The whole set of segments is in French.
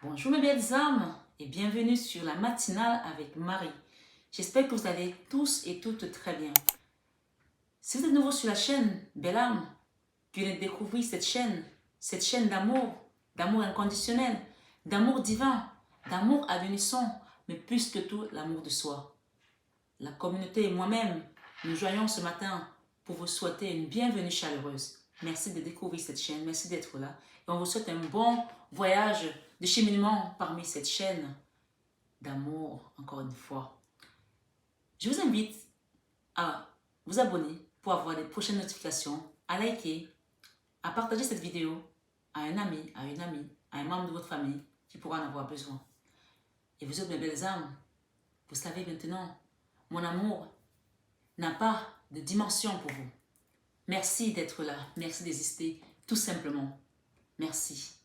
Bonjour mes belles âmes et bienvenue sur la matinale avec Marie. J'espère que vous allez tous et toutes très bien. Si vous êtes nouveau sur la chaîne, belle âme, que vous venez de découvrir cette chaîne d'amour inconditionnel, d'amour divin, d'amour à l'unisson, mais plus que tout, l'amour de soi. La communauté et moi-même, nous joignons ce matin pour vous souhaiter une bienvenue chaleureuse. Merci de découvrir cette chaîne, merci d'être là. Et on vous souhaite un bon voyage de cheminement parmi cette chaîne d'amour, encore une fois. Je vous invite à vous abonner pour avoir les prochaines notifications, à liker, à partager cette vidéo à un ami, à une amie, à un membre de votre famille qui pourra en avoir besoin. Et vous autres, mes belles âmes, vous savez maintenant, mon amour n'a pas de dimension pour vous. Merci d'être là, merci d'exister, tout simplement. Merci.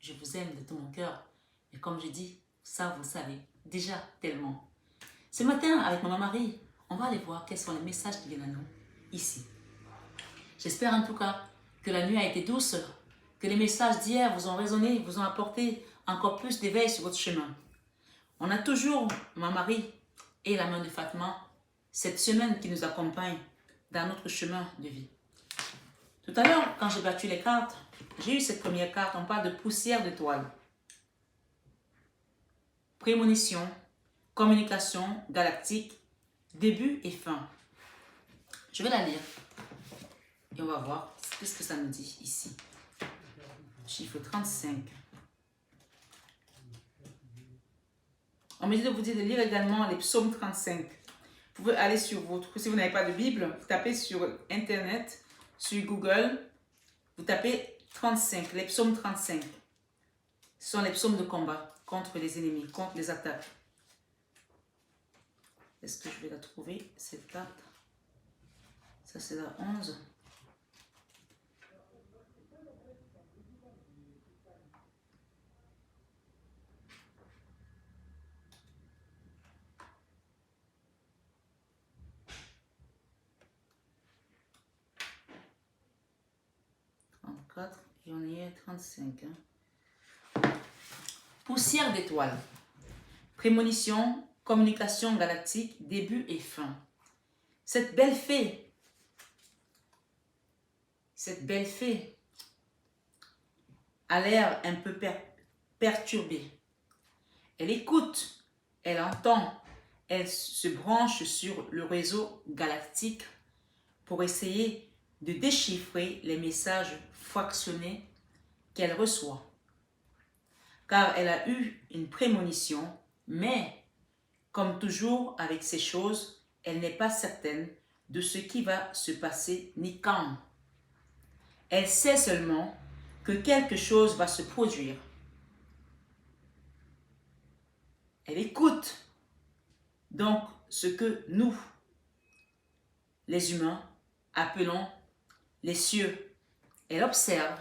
Je vous aime de tout mon cœur. Et comme je dis, ça vous le savez déjà tellement. Ce matin, avec maman Marie, on va aller voir quels sont les messages qui viennent à nous ici. J'espère en tout cas que la nuit a été douce, que les messages d'hier vous ont résonné, vous ont apporté encore plus d'éveil sur votre chemin. On a toujours, maman Marie et la main de Fatma, cette semaine qui nous accompagne dans notre chemin de vie. Tout à l'heure, quand j'ai battu les cartes, j'ai eu cette première carte, on parle de poussière d'étoiles. Prémonition, communication galactique, début et fin. Je vais la lire et on va voir ce que ça nous dit ici. Chiffre 35. On me dit de vous dire de lire également les psaumes 35. Vous pouvez aller sur votre... Si vous n'avez pas de Bible, vous tapez sur Internet, sur Google, vous tapez 35, les psaumes 35. Ce sont les psaumes de combat contre les ennemis, contre les attaques. Est-ce que je vais la trouver, cette carte? Ça, c'est la 11. Et on est à 35. Poussière d'étoiles. Prémonition, communication galactique, début et fin. Cette belle fée a l'air un peu perturbée. Elle écoute, elle entend, elle se branche sur le réseau galactique pour essayer de déchiffrer les messages fractionnés qu'elle reçoit. Car elle a eu une prémonition, mais comme toujours avec ces choses, elle n'est pas certaine de ce qui va se passer ni quand. Elle sait seulement que quelque chose va se produire. Elle écoute donc ce que nous, les humains, appelons les cieux. Elle observe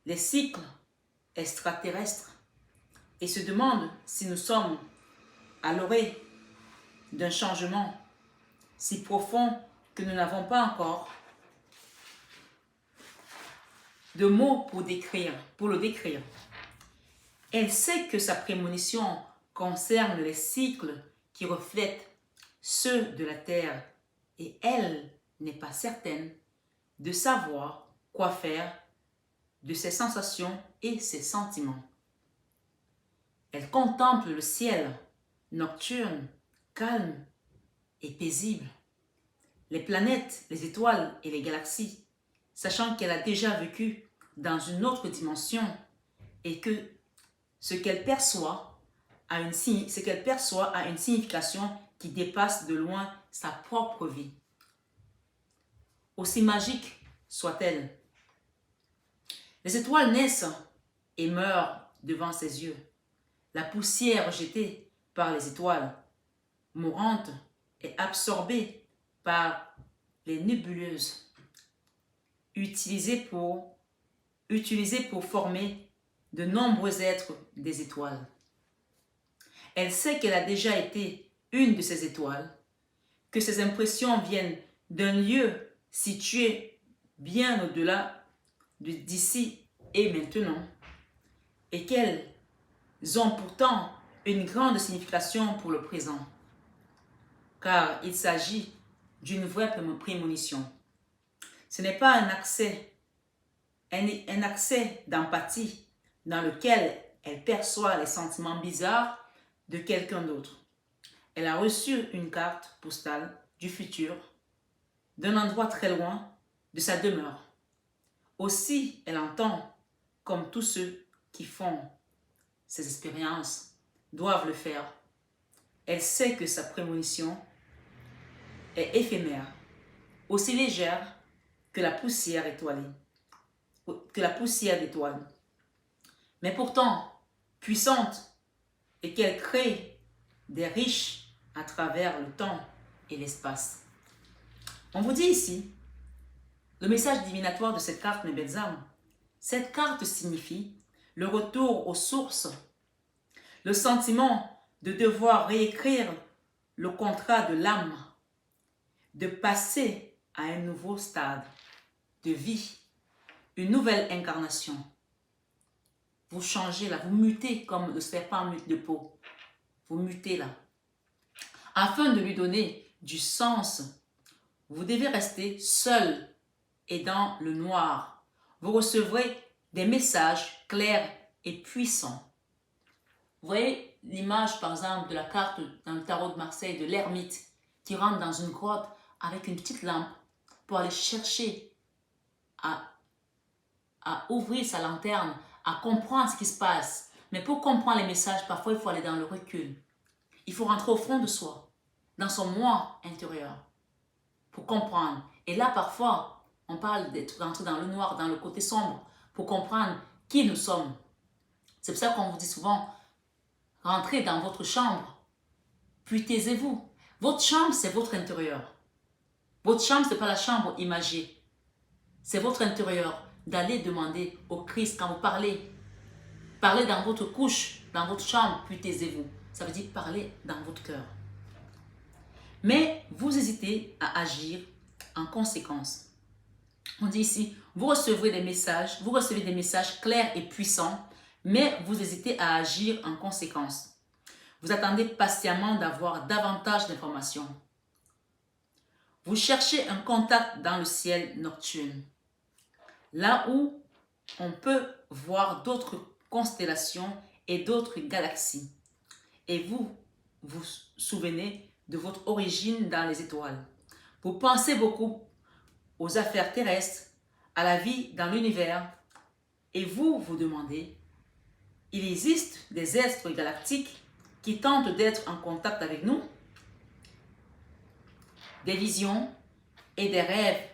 les cycles extraterrestres et se demande si nous sommes à l'orée d'un changement si profond que nous n'avons pas encore de mots pour le décrire. Elle sait que sa prémonition concerne les cycles qui reflètent ceux de la Terre et elle n'est pas certaine de savoir quoi faire de ses sensations et ses sentiments. Elle contemple le ciel nocturne, calme et paisible, les planètes, les étoiles et les galaxies, sachant qu'elle a déjà vécu dans une autre dimension et que ce qu'elle perçoit a une signification qui dépasse de loin sa propre vie. Aussi magique soit-elle. Les étoiles naissent et meurent devant ses yeux. La poussière jetée par les étoiles mourantes est absorbée par les nébuleuses, utilisées pour former de nombreux êtres des étoiles. Elle sait qu'elle a déjà été une de ces étoiles, que ses impressions viennent d'un lieu situé bien au-delà d'ici et maintenant, et qu'elle ont pourtant une grande signification pour le présent, car il s'agit d'une vraie prémonition. Ce n'est pas un accès d'empathie dans lequel elle perçoit les sentiments bizarres de quelqu'un d'autre. Elle a reçu une carte postale du futur, d'un endroit très loin de sa demeure. Aussi, elle entend, comme tous ceux qui font ces expériences doivent le faire. Elle sait que sa prémonition est éphémère, aussi légère que la poussière étoilée, que la poussière d'étoiles, mais pourtant puissante, et qu'elle crée des riches à travers le temps et l'espace. On vous dit ici le message divinatoire de cette carte, mes belles âmes. Cette carte signifie le retour aux sources, le sentiment de devoir réécrire le contrat de l'âme, de passer à un nouveau stade de vie, une nouvelle incarnation. Vous changez là, vous mutez comme le serpent mute de peau. Vous mutez là. Afin de lui donner du sens, vous devez rester seul et dans le noir. Vous recevrez des messages clairs et puissants. Vous voyez l'image, par exemple, de la carte dans le tarot de Marseille de l'ermite qui rentre dans une grotte avec une petite lampe pour aller chercher à ouvrir sa lanterne, à comprendre ce qui se passe. Mais pour comprendre les messages, parfois, il faut aller dans le recul. Il faut rentrer au fond de soi, dans son moi intérieur, pour comprendre. Et là, parfois, on parle d'être rentré dans le noir, dans le côté sombre, pour comprendre qui nous sommes. C'est pour ça qu'on vous dit souvent, rentrez dans votre chambre, puis taisez-vous. Votre chambre, c'est votre intérieur. Votre chambre, ce n'est pas la chambre imagée. C'est votre intérieur. D'aller demander au Christ quand vous parlez. Parlez dans votre couche, dans votre chambre, puis taisez-vous. Ça veut dire parler dans votre cœur. Mais vous hésitez à agir en conséquence. On dit ici, vous recevez des messages clairs et puissants, mais vous hésitez à agir en conséquence. Vous attendez patiemment d'avoir davantage d'informations. Vous cherchez un contact dans le ciel nocturne, là où on peut voir d'autres constellations et d'autres galaxies. Et vous vous souvenez de votre origine dans les étoiles. Vous pensez beaucoup aux affaires terrestres, à la vie dans l'univers, et vous vous demandez, il existe des êtres galactiques qui tentent d'être en contact avec nous? Des visions et des rêves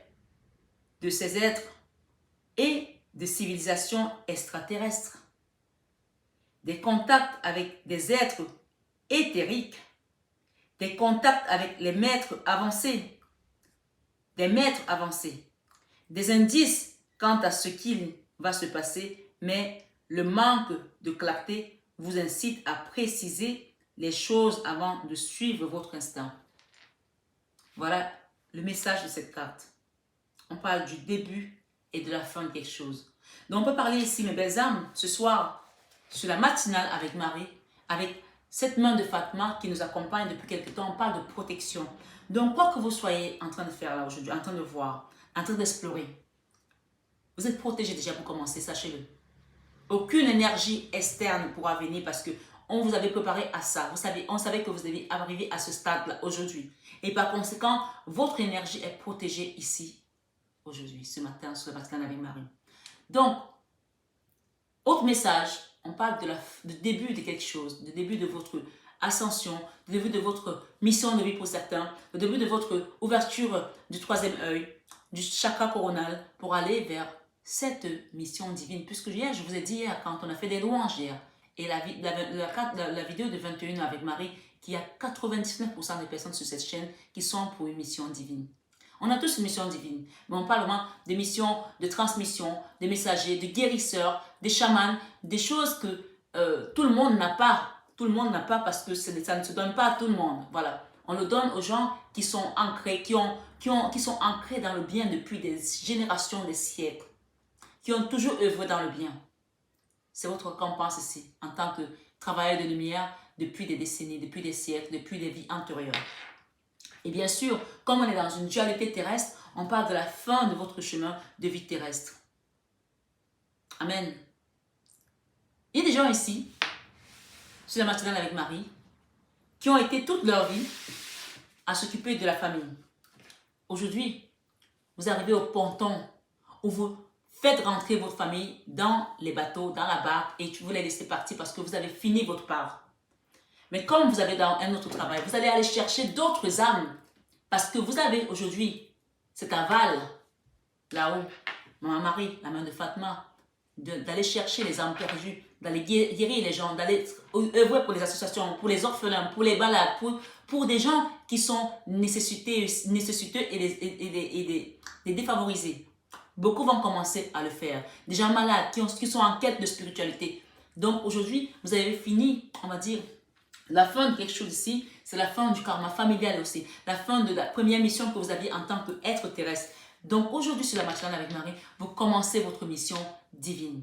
de ces êtres et de civilisations extraterrestres. Des contacts avec des êtres éthériques, des contacts avec les maîtres avancés, des indices quant à ce qu'il va se passer, mais le manque de clarté vous incite à préciser les choses avant de suivre votre instinct. Voilà le message de cette carte. On parle du début et de la fin de quelque chose. Donc on peut parler ici, mes belles âmes, ce soir, sur la matinale avec Marie, avec cette main de Fatma qui nous accompagne depuis quelque temps. On parle de protection. Donc quoi que vous soyez en train de faire là aujourd'hui, en train de voir, en train d'explorer, vous êtes protégé déjà pour commencer, sachez-le. Aucune énergie externe ne pourra venir parce que on vous avait préparé à ça. Vous savez, on savait que vous devez arriver à ce stade-là aujourd'hui. Et par conséquent, votre énergie est protégée ici, aujourd'hui, ce matin, sur le matin avec Marie. Donc, autre message, on parle de début de quelque chose, de début de votre ascension, de début de votre mission de vie pour certains, le début de votre ouverture du troisième œil, du chakra coronal pour aller vers cette mission divine. Puisque hier, je vous ai dit hier, quand on a fait des louanges hier, et la vidéo de 21 avec Marie, qu'il y a 99% des personnes sur cette chaîne qui sont pour une mission divine. On a tous une mission divine, mais on parle vraiment de missions de transmission, des messagers, de guérisseurs, des chamans, des choses que tout le monde n'a pas. Tout le monde n'a pas parce que ça ne se donne pas à tout le monde. Voilà. On le donne aux gens qui sont ancrés, qui sont ancrés dans le bien depuis des générations, des siècles, qui ont toujours œuvré dans le bien. C'est votre récompense ici, en tant que travailleur de lumière depuis des décennies, depuis des siècles, depuis des vies antérieures. Et bien sûr, comme on est dans une dualité terrestre, on parle de la fin de votre chemin de vie terrestre. Amen. Il y a des gens ici, sur la matinale avec Marie, qui ont été toute leur vie à s'occuper de la famille. Aujourd'hui, vous arrivez au ponton où vous faites rentrer votre famille dans les bateaux, dans la barque, et vous les laissez partir parce que vous avez fini votre part. Mais comme vous avez dans un autre travail, vous allez aller chercher d'autres âmes parce que vous avez aujourd'hui cet aval là-haut, Maman Marie, la main de Fatma, d'aller chercher les âmes perdues, d'aller guérir les gens, d'aller œuvrer pour les associations, pour les orphelins, pour les malades, pour des gens qui sont nécessiteux et les défavorisés. Beaucoup vont commencer à le faire. Des gens malades qui sont en quête de spiritualité. Donc aujourd'hui, vous avez fini, on va dire, la fin de quelque chose ici, c'est la fin du karma familial aussi. La fin de la première mission que vous aviez en tant qu'être terrestre. Donc aujourd'hui sur la matinale avec Marie, vous commencez votre mission divine.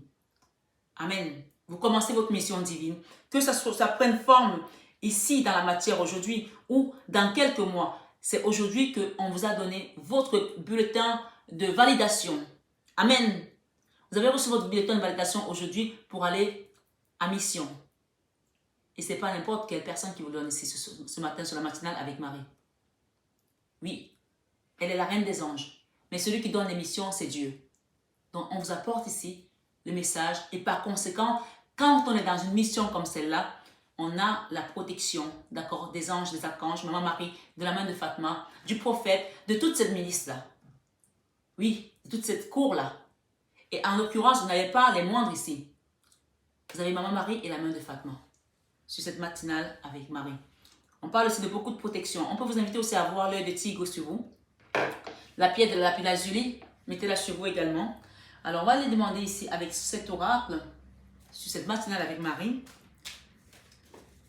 Amen. Vous commencez votre mission divine. Que ça prenne forme ici dans la matière aujourd'hui ou dans quelques mois. C'est aujourd'hui qu'on vous a donné votre bulletin de validation. Amen. Vous avez reçu votre bulletin de validation aujourd'hui pour aller à mission. Et ce n'est pas n'importe quelle personne qui vous donne ici ce matin sur la matinale avec Marie. Oui, elle est la reine des anges. Mais celui qui donne les missions, c'est Dieu. Donc, on vous apporte ici le message. Et par conséquent, quand on est dans une mission comme celle-là, on a la protection, d'accord, des anges, des archanges, Maman Marie, de la main de Fatma, du prophète, de toute cette milice-là. Oui, de toute cette cour-là. Et en l'occurrence, vous n'avez pas les moindres ici. Vous avez Maman Marie et la main de Fatma sur cette matinale avec Marie. On parle aussi de beaucoup de protection. On peut vous inviter aussi à avoir l'œil de tigre sur vous. La pierre de la lapis-lazuli, mettez-la sur vous également. Alors, on va aller demander ici avec cet oracle, sur cette matinale avec Marie.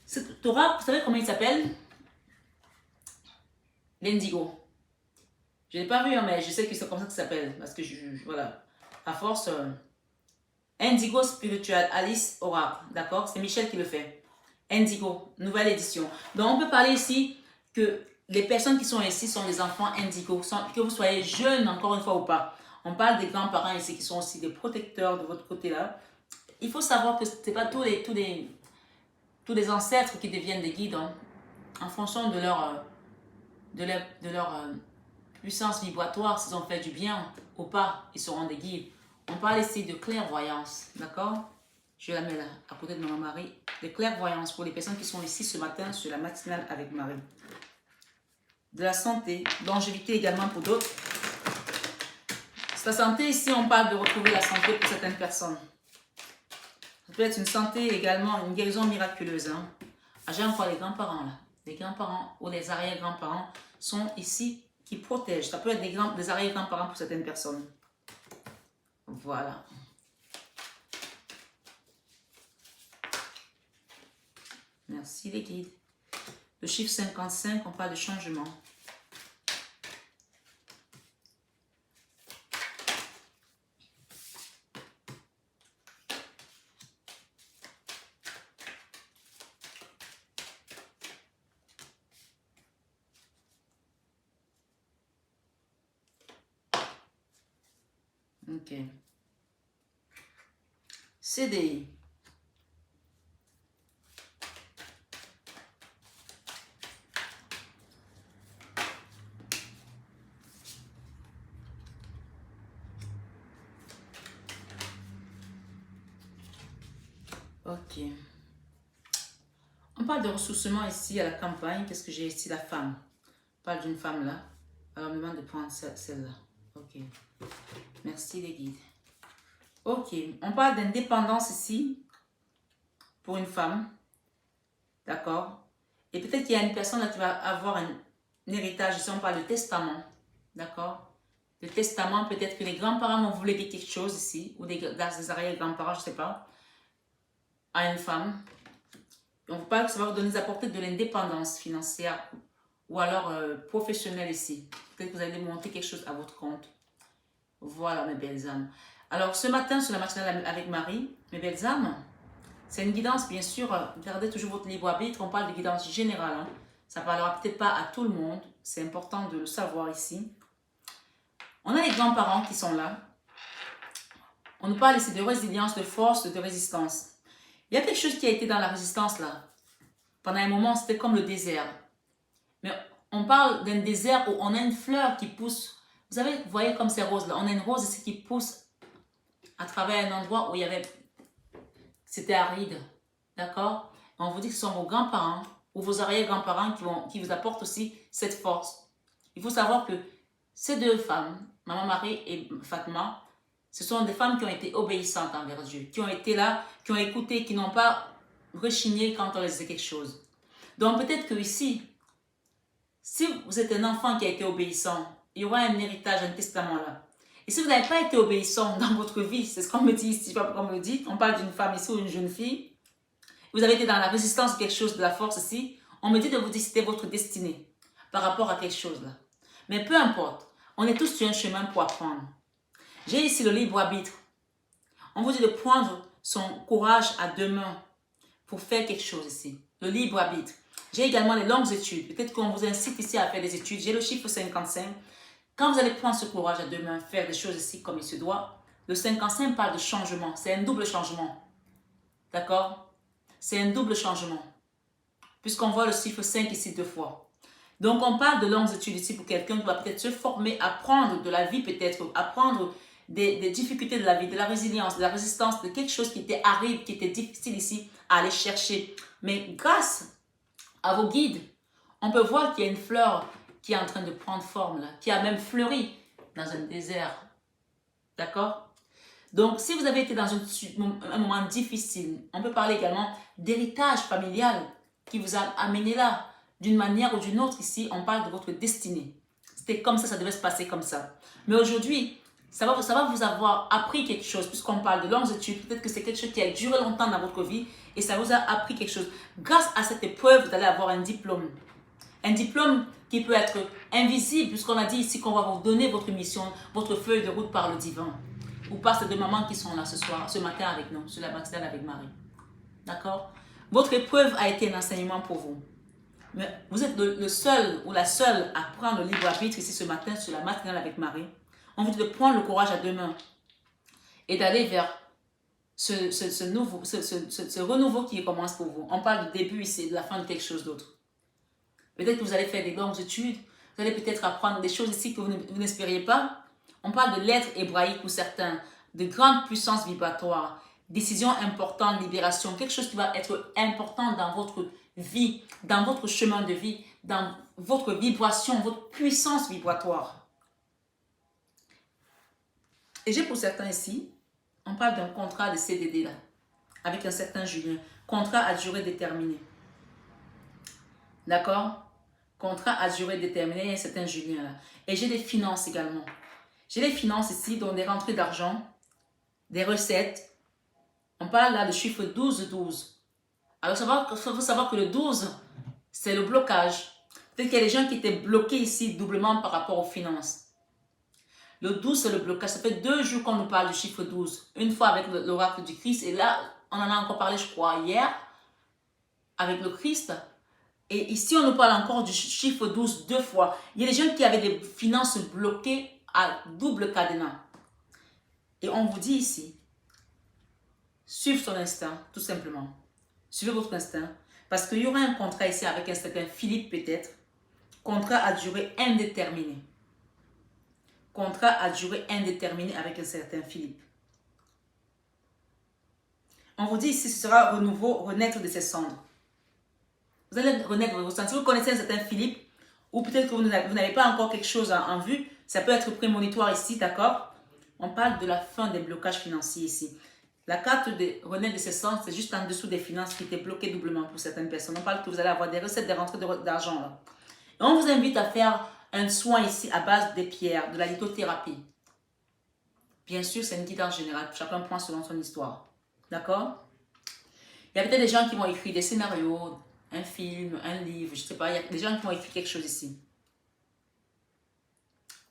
Cet oracle, vous savez comment il s'appelle? L'indigo. Je ne l'ai pas vu, mais je sais que c'est comme ça qu'il s'appelle. Parce que, voilà, à force, Indigo Spiritual Alice Oracle, d'accord? C'est Michel qui le fait. Indigo, nouvelle édition. Donc, on peut parler ici que les personnes qui sont ici sont des enfants indigo, que vous soyez jeune encore une fois ou pas. On parle des grands-parents ici qui sont aussi des protecteurs de votre côté-là. Il faut savoir que ce n'est pas tous les ancêtres qui deviennent des guides, hein, en fonction de leur puissance vibratoire, s'ils ont fait du bien ou pas, ils seront des guides. On parle ici de clairvoyance, d'accord? Je la mets là, à côté de Maman Marie. De clairvoyance pour les personnes qui sont ici ce matin sur la matinale avec Marie. De la santé, longévité également pour d'autres. La santé, ici, on parle de retrouver la santé pour certaines personnes. Ça peut être une santé également, une guérison miraculeuse. Hein. J'ai encore les grands-parents là. Les grands-parents ou les arrière-grands-parents sont ici qui protègent. Ça peut être des arrière-grands-parents pour certaines personnes. Voilà. Merci les guides. Le chiffre 55, on parle de changement. Ok. CDI. Ok. On parle de ressourcement ici à la campagne. Qu'est-ce que j'ai ici? La femme. On parle d'une femme là. Alors, on me demande de prendre celle-là. Ok. Merci les guides. Ok. On parle d'indépendance ici pour une femme. D'accord. Et peut-être qu'il y a une personne là qui va avoir un héritage. Ici, on parle de testament. D'accord. Le testament, peut-être que les grands-parents vont vouloir dire quelque chose ici. Ou des arrière-grands-parents, je ne sais pas. À une femme. Et on vous parle que ça va vous donner, apporter de l'indépendance financière ou alors professionnelle ici. Peut-être que vous allez monter quelque chose à votre compte. Voilà mes belles âmes. Alors, ce matin, sur la matinale avec Marie, mes belles âmes, c'est une guidance, bien sûr. Gardez toujours votre libre arbitre. On parle de guidance générale. Hein. Ça ne parlera peut-être pas à tout le monde. C'est important de le savoir ici. On a les grands-parents qui sont là. On nous parle ici de résilience, de force, de résistance. Il y a quelque chose qui a été dans la résistance là. Pendant un moment, c'était comme le désert. Mais on parle d'un désert où on a une fleur qui pousse. Vous savez, vous voyez comme ces roses là. On a une rose ici qui pousse à travers un endroit où il y avait... C'était aride. D'accord? On vous dit que ce sont vos grands-parents ou vos arrière-grands-parents qui vous apportent aussi cette force. Il faut savoir que ces deux femmes, Maman Marie et Fatma, ce sont des femmes qui ont été obéissantes envers Dieu, qui ont été là, qui ont écouté, qui n'ont pas rechigné quand on leur disait quelque chose. Donc peut-être que ici, si vous êtes un enfant qui a été obéissant, il y aura un héritage, un testament là. Et si vous n'avez pas été obéissant dans votre vie, c'est ce qu'on me dit ici, je ne sais pas pourquoi on me le dit, on parle d'une femme ici ou une jeune fille, vous avez été dans la résistance de quelque chose, de la force ici, on me dit de vous décider votre destinée par rapport à quelque chose là. Mais peu importe, on est tous sur un chemin pour apprendre. J'ai ici le libre arbitre. On vous dit de prendre son courage à deux mains pour faire quelque chose ici. Le libre arbitre. J'ai également les longues études. Peut-être qu'on vous incite ici à faire des études. J'ai le chiffre 55. Quand vous allez prendre ce courage à deux mains, faire des choses ici comme il se doit, le 55 parle de changement. C'est un double changement. D'accord? C'est un double changement. Puisqu'on voit le chiffre 5 ici deux fois. Donc on parle de longues études ici pour quelqu'un qui va peut-être se former, apprendre de la vie peut-être, apprendre des difficultés de la vie, de la résilience, de la résistance, de quelque chose qui était aride, qui était difficile ici à aller chercher. Mais grâce à vos guides, on peut voir qu'il y a une fleur qui est en train de prendre forme, là, qui a même fleuri dans un désert. D'accord? Donc, si vous avez été dans un moment difficile, on peut parler également d'héritage familial qui vous a amené là. D'une manière ou d'une autre, ici, on parle de votre destinée. C'était comme ça devait se passer comme ça. Mais aujourd'hui, ça va vous avoir appris quelque chose, puisqu'on parle de longues études. Peut-être que c'est quelque chose qui a duré longtemps dans votre vie et ça vous a appris quelque chose. Grâce à cette épreuve, vous allez avoir un diplôme. Un diplôme qui peut être invisible, puisqu'on a dit ici qu'on va vous donner votre mission, votre feuille de route par le divin. Ou par ces deux mamans qui sont là ce matin avec nous, sur la matinale avec Marie. D'accord? Votre épreuve a été un enseignement pour vous. Mais vous êtes le seul ou la seule à prendre le libre arbitre ici ce matin sur la matinale avec Marie. On vous dit de prendre le courage à deux mains et d'aller vers ce renouveau qui commence pour vous. On parle du début ici, de la fin de quelque chose d'autre. Peut-être que vous allez faire des longues études, vous allez peut-être apprendre des choses ici que vous n'espériez pas. On parle de lettres hébraïques pour certains, de grandes puissances vibratoires, décisions importantes, libération, quelque chose qui va être important dans votre vie, dans votre chemin de vie, dans votre vibration, votre puissance vibratoire. Et j'ai pour certains ici, on parle d'un contrat de CDD là, avec un certain Julien, contrat à durée déterminée. D'accord? Contrat à durée déterminée, un certain Julien là. Et j'ai des finances également. J'ai des finances ici, dont des rentrées d'argent, des recettes. On parle là de chiffre 12-12. Alors, il faut savoir que le 12, c'est le blocage. Peut-être qu'il y a des gens qui étaient bloqués ici doublement par rapport aux finances. Le 12, c'est le blocage. Ça fait 2 jours qu'on nous parle du chiffre 12. Une fois avec l'oracle du Christ. Et là, on en a encore parlé, je crois, hier, avec le Christ. Et ici, on nous parle encore du chiffre 12 2 fois. Il y a des gens qui avaient des finances bloquées à double cadenas. Et on vous dit ici, suivez son instinct, tout simplement. Suivez votre instinct. Parce qu'il y aura un contrat ici avec un certain Philippe peut-être. Contrat à durée indéterminée. Contrat à durée indéterminée avec un certain Philippe. On vous dit ici, ce sera renouveau, renaître de ses cendres. Vous allez renaître de vos cendres. Si vous connaissez un certain Philippe, ou peut-être que vous n'avez pas encore quelque chose en vue, ça peut être prémonitoire ici, d'accord? On parle de la fin des blocages financiers ici. La carte de renaître de ses cendres, c'est juste en dessous des finances qui étaient bloquées doublement pour certaines personnes. On parle que vous allez avoir des recettes, des rentrées d'argent là. Et on vous invite à faire un soin ici à base des pierres, de la lithothérapie. Bien sûr, c'est une guidance générale. Chacun prend selon son histoire. D'accord? Il y a peut-être des gens qui vont écrire des scénarios, un film, un livre, je ne sais pas. Il y a des gens qui vont écrire quelque chose ici.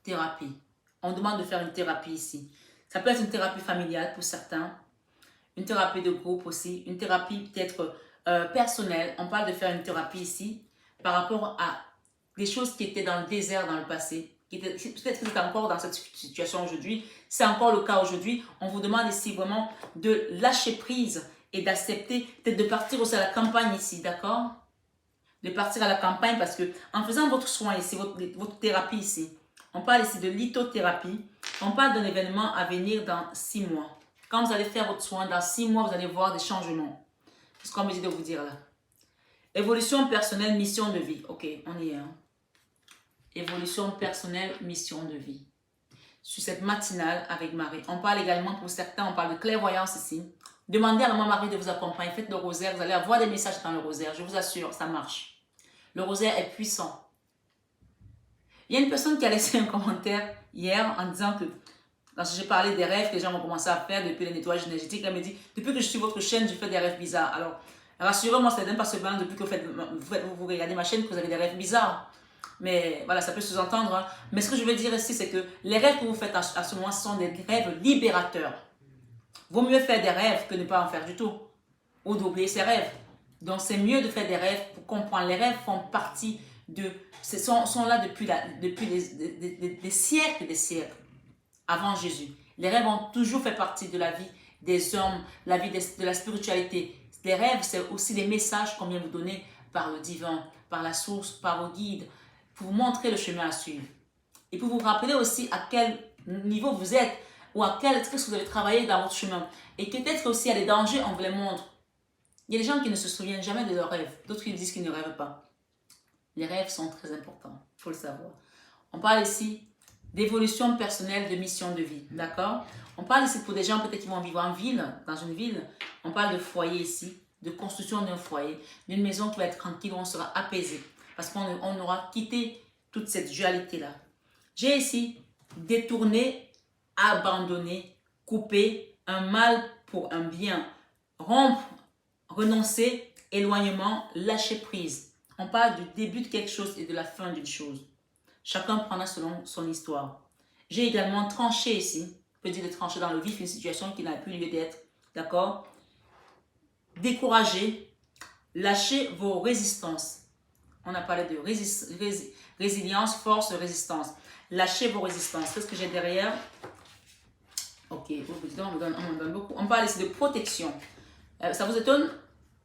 Thérapie. On demande de faire une thérapie ici. Ça peut être une thérapie familiale pour certains, une thérapie de groupe aussi, une thérapie peut-être personnelle. On parle de faire une thérapie ici par rapport à des choses qui étaient dans le désert dans le passé. Peut-être que vous êtes encore dans cette situation aujourd'hui. C'est encore le cas aujourd'hui. On vous demande ici vraiment de lâcher prise et d'accepter, peut-être de partir aussi à la campagne ici, d'accord? De partir à la campagne parce que en faisant votre soin ici, votre thérapie ici, on parle ici de lithothérapie. On parle d'un événement à venir dans 6 mois. Quand vous allez faire votre soin, dans 6 mois, vous allez voir des changements. C'est ce qu'on me dit de vous dire là. Évolution personnelle, mission de vie. Ok, on y est. Hein? Évolution personnelle, mission de vie. Sur cette matinale avec Marie. On parle également, pour certains, on parle de clairvoyance ici. Demandez à maman Marie de vous accompagner. Faites le rosaire. Vous allez avoir des messages dans le rosaire. Je vous assure, ça marche. Le rosaire est puissant. Il y a une personne qui a laissé un commentaire hier en disant que quand j'ai parlé des rêves que les gens ont commencé à faire depuis le nettoyage énergétique, elle me dit, depuis que je suis votre chaîne, je fais des rêves bizarres. Alors, rassurez-moi, ce n'est même pas seulement depuis que vous regardez ma chaîne que vous avez des rêves bizarres. Mais voilà, ça peut se sous-entendre. Hein. Mais ce que je veux dire ici, c'est que les rêves que vous faites à ce moment, ce sont des rêves libérateurs. Vaut mieux faire des rêves que ne pas en faire du tout. Ou d'oublier ses rêves. Donc, c'est mieux de faire des rêves pour comprendre. Les rêves font partie de... sont là depuis des siècles et des siècles. Avant Jésus. Les rêves ont toujours fait partie de la vie des hommes, la vie de la spiritualité. Les rêves, c'est aussi des messages qu'on vient vous donner par le divin, par la source, par vos guides, pour vous montrer le chemin à suivre. Et pour vous rappeler aussi à quel niveau vous êtes, ou à quel est-ce que vous avez travaillé dans votre chemin. Et peut-être aussi il y a des dangers, on vous les montre. Il y a des gens qui ne se souviennent jamais de leurs rêves, d'autres qui disent qu'ils ne rêvent pas. Les rêves sont très importants, il faut le savoir. On parle ici d'évolution personnelle, de mission de vie, d'accord? On parle ici pour des gens peut-être qui vont vivre en ville, dans une ville. On parle de foyer ici, de construction d'un foyer, d'une maison qui va être tranquille, où on sera apaisé. Parce qu'on aura quitté toute cette dualité-là. J'ai ici détourné, abandonné, coupé, un mal pour un bien, rompre, renoncer, éloignement, lâcher prise. On parle du début de quelque chose et de la fin d'une chose. Chacun prendra selon son histoire. J'ai également tranché ici, on peut dire de trancher dans le vif une situation qui n'a plus lieu d'être, d'accord? Décourager, lâcher vos résistances. On a parlé de résilience, force, résistance. Lâchez vos résistances. Qu'est-ce que j'ai derrière? Ok, on me donne beaucoup. On parle ici de protection. Ça vous étonne?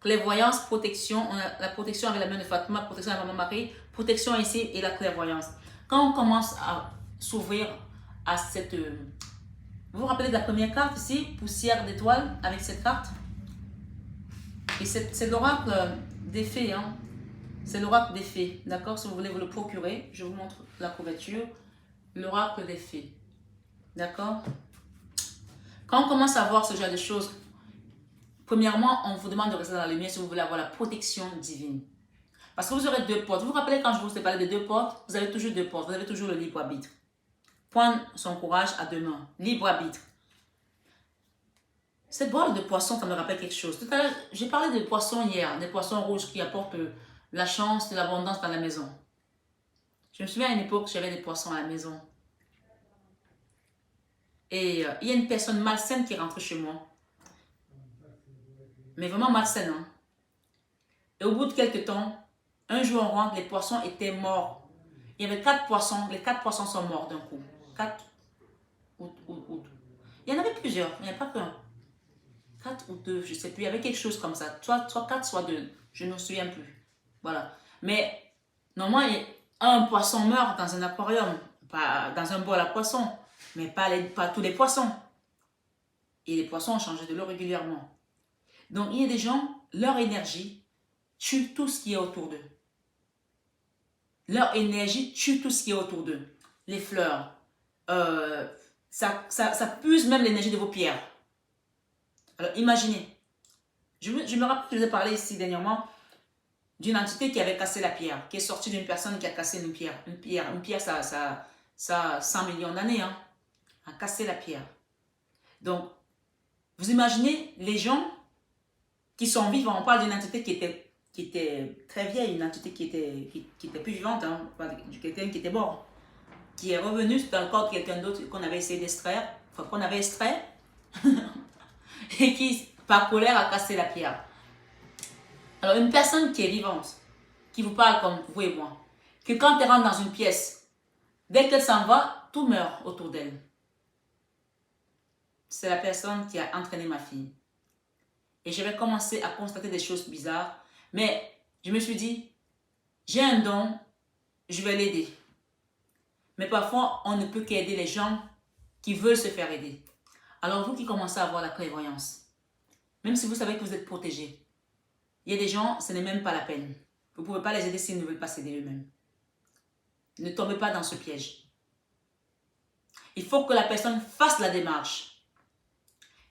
Clairvoyance, protection. On a la protection avec la main de Fatima, protection avec la maman Marie, protection ici et la clairvoyance. Quand on commence à s'ouvrir à cette... Vous vous rappelez de la première carte ici? Poussière d'étoiles avec cette carte. Et c'est l'oracle des fées. Hein? C'est l'oracle des fées. D'accord? Si vous voulez vous le procurer, je vous montre la couverture. L'oracle des fées. D'accord? Quand on commence à voir ce genre de choses, premièrement, on vous demande de rester dans la lumière si vous voulez avoir la protection divine. Parce que vous aurez 2 portes. Vous vous rappelez quand je vous ai parlé de 2 portes? Vous avez toujours 2 portes. Vous avez toujours le libre arbitre. Prendre son courage à 2 mains. Libre arbitre. Cette boîte de poisson, ça me rappelle quelque chose. Tout à l'heure, j'ai parlé de poissons hier. Des poissons rouges qui apportent la chance et l'abondance dans la maison. Je me souviens à une époque, j'avais des poissons à la maison. Et il y a une personne malsaine qui est rentrée chez moi. Mais vraiment malsaine. Hein? Et au bout de quelques temps, un jour on rentre, les poissons étaient morts. Il y avait 4 poissons. Les 4 poissons sont morts d'un coup. 4 ou. Il y en avait plusieurs. Il n'y a pas qu'un. 4 ou 2, je ne sais plus. Il y avait quelque chose comme ça. Soit 4, soit 2. Je ne me souviens plus. Voilà. Mais normalement, un poisson meurt dans un aquarium. Pas dans un bol à poissons. Mais pas tous les poissons. Et les poissons ont changé de l'eau régulièrement. Donc, il y a des gens, leur énergie tue tout ce qui est autour d'eux. Leur énergie tue tout ce qui est autour d'eux. Les fleurs. Ça puise même l'énergie de vos pierres. Alors, imaginez. Je me rappelle que je vous ai parlé ici dernièrement d'une entité qui avait cassé la pierre, qui est sortie d'une personne qui a cassé une pierre. Une pierre, ça a 100 millions d'années, hein, a cassé la pierre. Donc, vous imaginez les gens qui sont vivants. On parle d'une entité qui était très vieille, une entité qui était plus vivante, hein, quelqu'un qui était mort, qui est revenu dans le corps de quelqu'un d'autre qu'on avait essayé d'extraire. qu'on avait extrait et qui, par colère, a cassé la pierre. Alors, une personne qui est vivante, qui vous parle comme vous et moi, que quand elle rentre dans une pièce, dès qu'elle s'en va, tout meurt autour d'elle. C'est la personne qui a entraîné ma fille. Et j'avais commencé à constater des choses bizarres, mais je me suis dit, j'ai un don, je vais l'aider. Mais parfois, on ne peut qu'aider les gens qui veulent se faire aider. Alors vous qui commencez à avoir la clairvoyance, même si vous savez que vous êtes protégé, il y a des gens, ce n'est même pas la peine. Vous ne pouvez pas les aider s'ils ne veulent pas s'aider eux-mêmes. Ne tombez pas dans ce piège. Il faut que la personne fasse la démarche.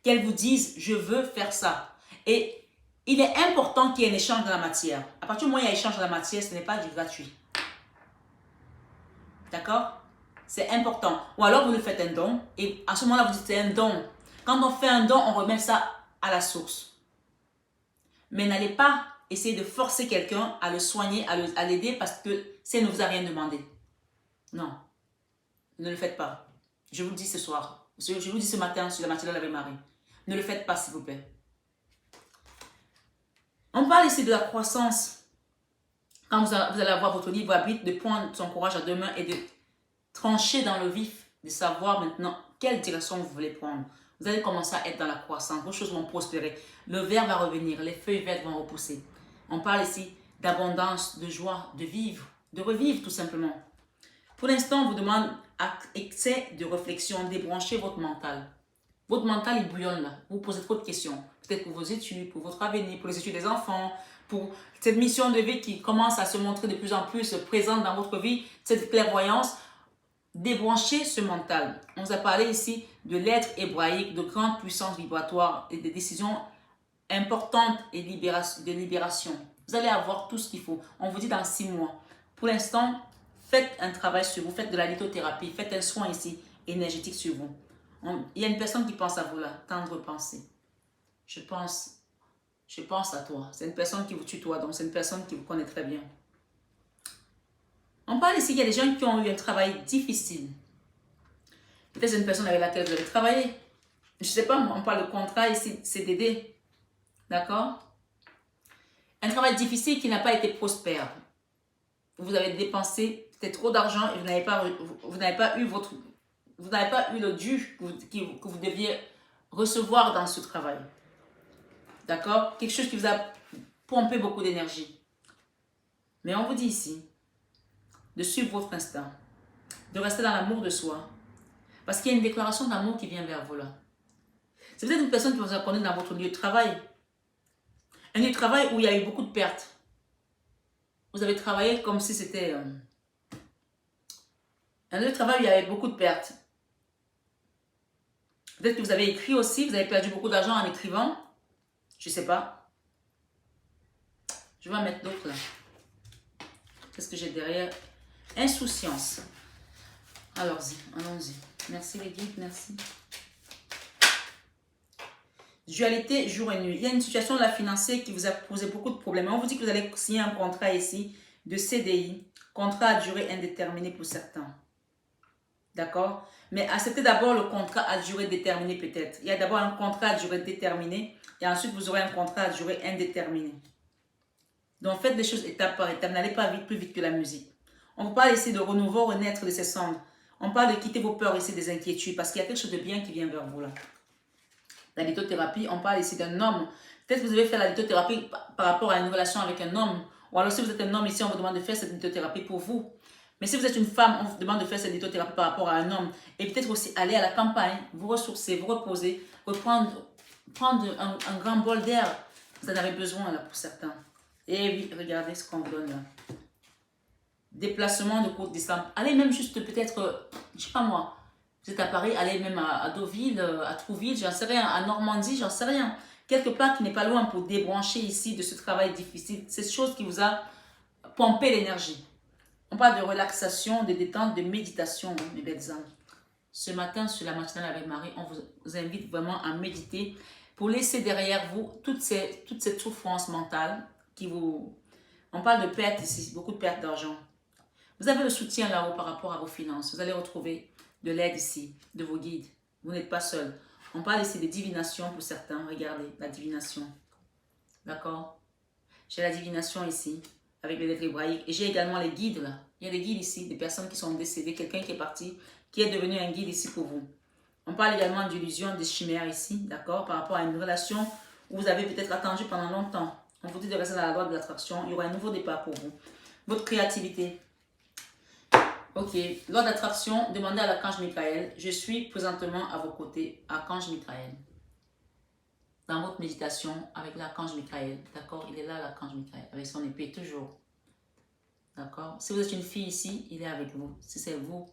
Qu'elle vous dise, je veux faire ça. Et il est important qu'il y ait un échange de la matière. À partir du moment où il y a échange de la matière, ce n'est pas du gratuit. D'accord? C'est important. Ou alors vous lui faites un don et à ce moment-là, vous dites c'est un don. Quand on fait un don, on remet ça à la source. Mais n'allez pas essayer de forcer quelqu'un à le soigner, à l'aider parce que ça ne vous a rien demandé. Non. Ne le faites pas. Je vous le dis ce soir. Je vous le dis ce matin sur la matinale avec Marie. Ne le faites pas s'il vous plaît. On parle ici de la croissance. Quand vous allez avoir votre libre arbitre, de prendre son courage à deux mains et de trancher dans le vif, de savoir maintenant quelle direction vous voulez prendre. Vous allez commencer à être dans la croissance, vos choses vont prospérer, le vert va revenir, les feuilles vertes vont repousser. On parle ici d'abondance, de joie, de vivre, de revivre tout simplement. Pour l'instant, on vous demande excès de réflexion, débranchez votre mental. Votre mental, il bouillonne là. Vous posez trop de questions. Peut-être pour vos études, pour votre avenir, pour les études des enfants, pour cette mission de vie qui commence à se montrer de plus en plus présente dans votre vie, cette clairvoyance. Débranchez ce mental. On vous a parlé ici de l'être hébraïque, de grande puissance vibratoire et de décisions importantes et de libération. Vous allez avoir tout ce qu'il faut. On vous dit dans 6 mois. Pour l'instant, faites un travail sur vous, faites de la lithothérapie, faites un soin ici énergétique sur vous. Il y a une personne qui pense à vous là, tendre pensée. Je pense à toi. C'est une personne qui vous tutoie, donc c'est une personne qui vous connaît très bien. On parle ici qu'il y a des gens qui ont eu un travail difficile. Peut-être c'est une personne avec laquelle vous avez travaillé. Je ne sais pas, on parle de contrat ici, CDD. D'accord? Un travail difficile qui n'a pas été prospère. Vous avez dépensé peut-être trop d'argent et vous n'avez pas eu le dû que vous deviez recevoir dans ce travail. D'accord? Quelque chose qui vous a pompé beaucoup d'énergie. Mais on vous dit ici de suivre votre instinct, de rester dans l'amour de soi. Parce qu'il y a une déclaration d'amour qui vient vers vous là. C'est peut-être une personne qui vous a connu dans votre lieu de travail. Un lieu de travail où il y a eu beaucoup de pertes. Vous avez travaillé comme si c'était... un lieu de travail où il y avait beaucoup de pertes. Peut-être que vous avez écrit aussi, vous avez perdu beaucoup d'argent en écrivant. Je ne sais pas. Je vais en mettre d'autres là. Qu'est-ce que j'ai derrière? Insouciance. Alors-y, allons-y. Merci les guides, merci. Dualité jour et nuit. Il y a une situation de la financière qui vous a posé beaucoup de problèmes. On vous dit que vous allez signer un contrat ici de CDI. Contrat à durée indéterminée pour certains. D'accord? Mais acceptez d'abord le contrat à durée déterminée peut-être. Il y a d'abord un contrat à durée déterminée et ensuite vous aurez un contrat à durée indéterminée. Donc faites les choses étape par étape. N'allez pas plus vite que la musique. On vous parle ici de renouveau, renaître de ses cendres. On parle de quitter vos peurs ici, des inquiétudes, parce qu'il y a quelque chose de bien qui vient vers vous là. La lithothérapie, on parle ici d'un homme. Peut-être que vous devez faire la lithothérapie par rapport à une relation avec un homme. Ou alors si vous êtes un homme ici, on vous demande de faire cette lithothérapie pour vous. Mais si vous êtes une femme, on vous demande de faire cette lithothérapie par rapport à un homme. Et peut-être aussi aller à la campagne, vous ressourcer, vous reposer, prendre un grand bol d'air. Vous en avez besoin là pour certains. Et oui, regardez ce qu'on vous donne là. Déplacement de courte distance. Allez même juste peut-être, je sais pas moi, vous êtes à Paris, allez même à Deauville, à Trouville, j'en sais rien, à Normandie, j'en sais rien. Quelque part qui n'est pas loin pour débrancher ici de ce travail difficile, cette chose qui vous a pompé l'énergie. On parle de relaxation, de détente, de méditation, mes belles âmes. Ce matin, sur la matinale avec Marie, on vous invite vraiment à méditer pour laisser derrière vous toute cette souffrance mentale qui vous... On parle de pertes ici, beaucoup de pertes d'argent. Vous avez le soutien là-haut par rapport à vos finances. Vous allez retrouver de l'aide ici, de vos guides. Vous n'êtes pas seul. On parle ici de divination pour certains. Regardez, la divination. D'accord? J'ai la divination ici, avec les lettres hébraïques. Et j'ai également les guides là. Il y a des guides ici, des personnes qui sont décédées, quelqu'un qui est parti, qui est devenu un guide ici pour vous. On parle également d'illusion, de chimère ici, d'accord? Par rapport à une relation où vous avez peut-être attendu pendant longtemps. On vous dit de rester dans la loi de l'attraction. Il y aura un nouveau départ pour vous. Votre créativité. Ok, loi d'attraction, demandez à l'archange Michael. Je suis présentement à vos côtés, archange Michael. Dans votre méditation avec l'archange Michael, d'accord? Il est là, l'archange Michael, avec son épée, toujours. D'accord? Si vous êtes une fille ici, il est avec vous. Si c'est vous,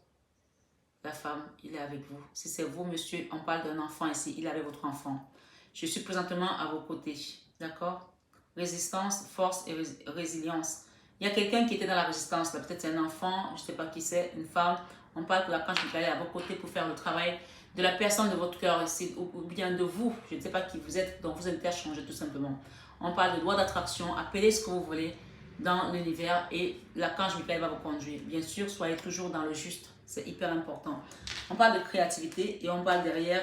la femme, il est avec vous. Si c'est vous, monsieur, on parle d'un enfant ici, il est avec votre enfant. Je suis présentement à vos côtés, d'accord? Résistance, force et résilience. Il y a quelqu'un qui était dans la résistance, peut-être c'est un enfant, je ne sais pas qui c'est, une femme. On parle que l'archange Michael est à vos côtés pour faire le travail de la personne de votre cœur ici, ou bien de vous. Je ne sais pas qui vous êtes, donc vous êtes à changer tout simplement. On parle de loi d'attraction, appelez ce que vous voulez dans l'univers et l'archange Michael va vous conduire. Bien sûr, soyez toujours dans le juste, c'est hyper important. On parle de créativité et on parle derrière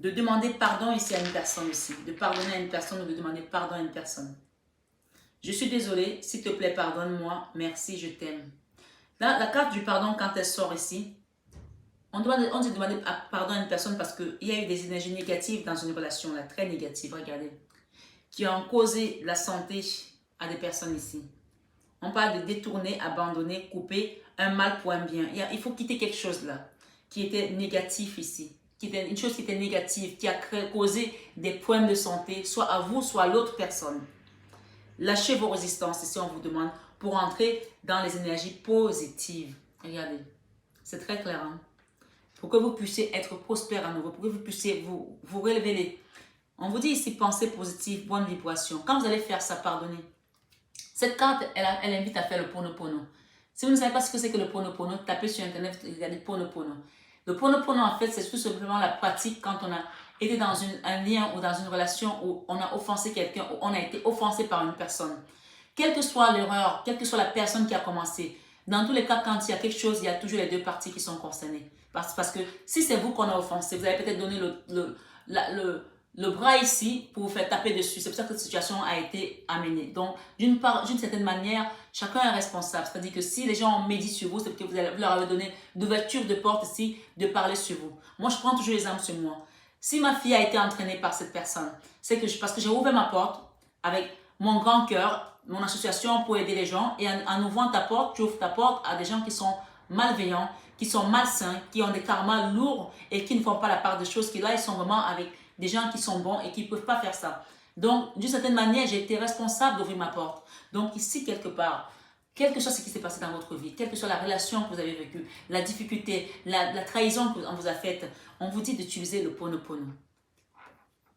de demander pardon ici à une personne ici, de pardonner à une personne ou de demander pardon à une personne. Je suis désolée, s'il te plaît, pardonne-moi, merci, je t'aime. Là, la carte du pardon, quand elle sort ici, on doit demander pardon à une personne parce qu'il y a eu des énergies négatives dans une relation, là, très négatives, regardez, qui ont causé la santé à des personnes ici. On parle de détourner, abandonner, couper un mal pour un bien. Il faut quitter quelque chose là, qui était négatif ici, qui était une chose qui était négative, qui a causé des problèmes de santé, soit à vous, soit à l'autre personne. Lâchez vos résistances ici, on vous demande, pour entrer dans les énergies positives. Regardez, c'est très clair, hein? Pour que vous puissiez être prospère à nouveau, pour que vous puissiez vous relever. On vous dit ici, pensée positive, bonne vibration. Quand vous allez faire ça, pardonnez. Cette carte, elle invite à faire le Ponopono. Si vous ne savez pas ce que c'est que le Ponopono, tapez sur Internet, regardez Ponopono. Le Ponopono, en fait, c'est tout simplement la pratique quand on a été dans un lien ou dans une relation où on a offensé quelqu'un, où on a été offensé par une personne. Quelle que soit l'erreur, quelle que soit la personne qui a commencé, dans tous les cas, quand il y a quelque chose, il y a toujours les deux parties qui sont concernées. Parce que si c'est vous qu'on a offensé, vous avez peut-être donné le bras ici pour vous faire taper dessus. C'est pour ça que cette situation a été amenée. Donc, d'une certaine manière, chacun est responsable. C'est-à-dire que si les gens ont médit sur vous, c'est parce que vous leur avez donné d'ouverture de porte ici, de parler sur vous. Moi, je prends toujours l'exemple sur moi. Si ma fille a été entraînée par cette personne, c'est parce que j'ai ouvert ma porte avec mon grand cœur, mon association pour aider les gens, et en ouvrant ta porte, tu ouvres ta porte à des gens qui sont malveillants, qui sont malsains, qui ont des karmas lourds et qui ne font pas la part des choses, qui là, ils sont vraiment avec des gens qui sont bons et qui ne peuvent pas faire ça. Donc, d'une certaine manière, j'ai été responsable d'ouvrir ma porte. Donc, ici, quelque part, quel que soit ce qui s'est passé dans votre vie, quelle que soit la relation que vous avez vécue, la difficulté, la trahison qu'on vous a faite, on vous dit d'utiliser le Ponopono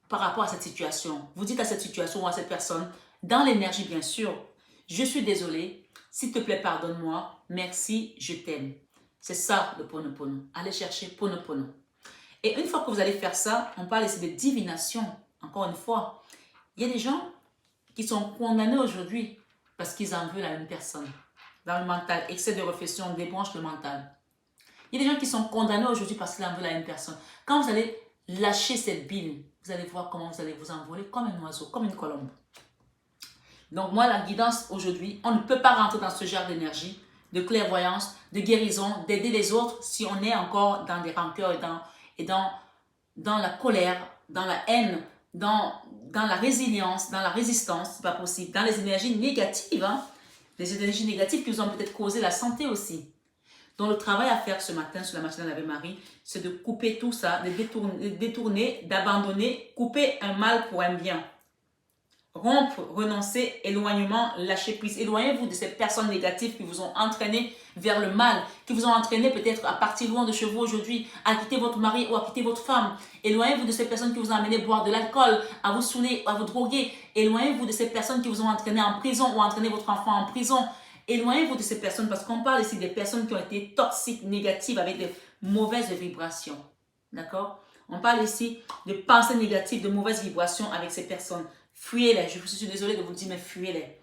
par rapport à cette situation. Vous dites à cette situation ou à cette personne, dans l'énergie bien sûr, je suis désolée, s'il te plaît pardonne-moi, merci, je t'aime. C'est ça le Ponopono. Allez chercher Ponopono. Et une fois que vous allez faire ça, on parle ici de divination. Encore une fois, il y a des gens qui sont condamnés aujourd'hui parce qu'ils en veulent à une personne. Dans le mental, excès de réflexion débranche le mental. Il y a des gens qui sont condamnés aujourd'hui parce qu'ils en veulent à une personne. Quand vous allez lâcher cette bile, vous allez voir comment vous allez vous envoler comme un oiseau, comme une colombe. Donc moi, la guidance aujourd'hui, on ne peut pas rentrer dans ce genre d'énergie, de clairvoyance, de guérison, d'aider les autres si on est encore dans des rancœurs et dans la colère, dans la haine, dans la résilience, dans la résistance, c'est pas possible. Dans les énergies négatives, hein, les énergies négatives qui vous ont peut-être causé la santé aussi. Donc le travail à faire ce matin sur la matinale avec Marie, c'est de couper tout ça, de détourner, d'abandonner, couper un mal pour un bien. Rompre, renoncer, éloignement, lâcher prise. Éloignez-vous de ces personnes négatives qui vous ont entraîné vers le mal, qui vous ont entraîné peut-être à partir loin de chez vous aujourd'hui, à quitter votre mari ou à quitter votre femme. Éloignez-vous de ces personnes qui vous ont amené boire de l'alcool, à vous saouler, à vous droguer. Éloignez-vous de ces personnes qui vous ont entraîné en prison ou entraîné votre enfant en prison. Éloignez-vous de ces personnes parce qu'on parle ici des personnes qui ont été toxiques, négatives, avec des mauvaises vibrations. D'accord? On parle ici de pensées négatives, de mauvaises vibrations avec ces personnes. Fuyez-les. Je suis désolée de vous le dire, mais fuyez-les.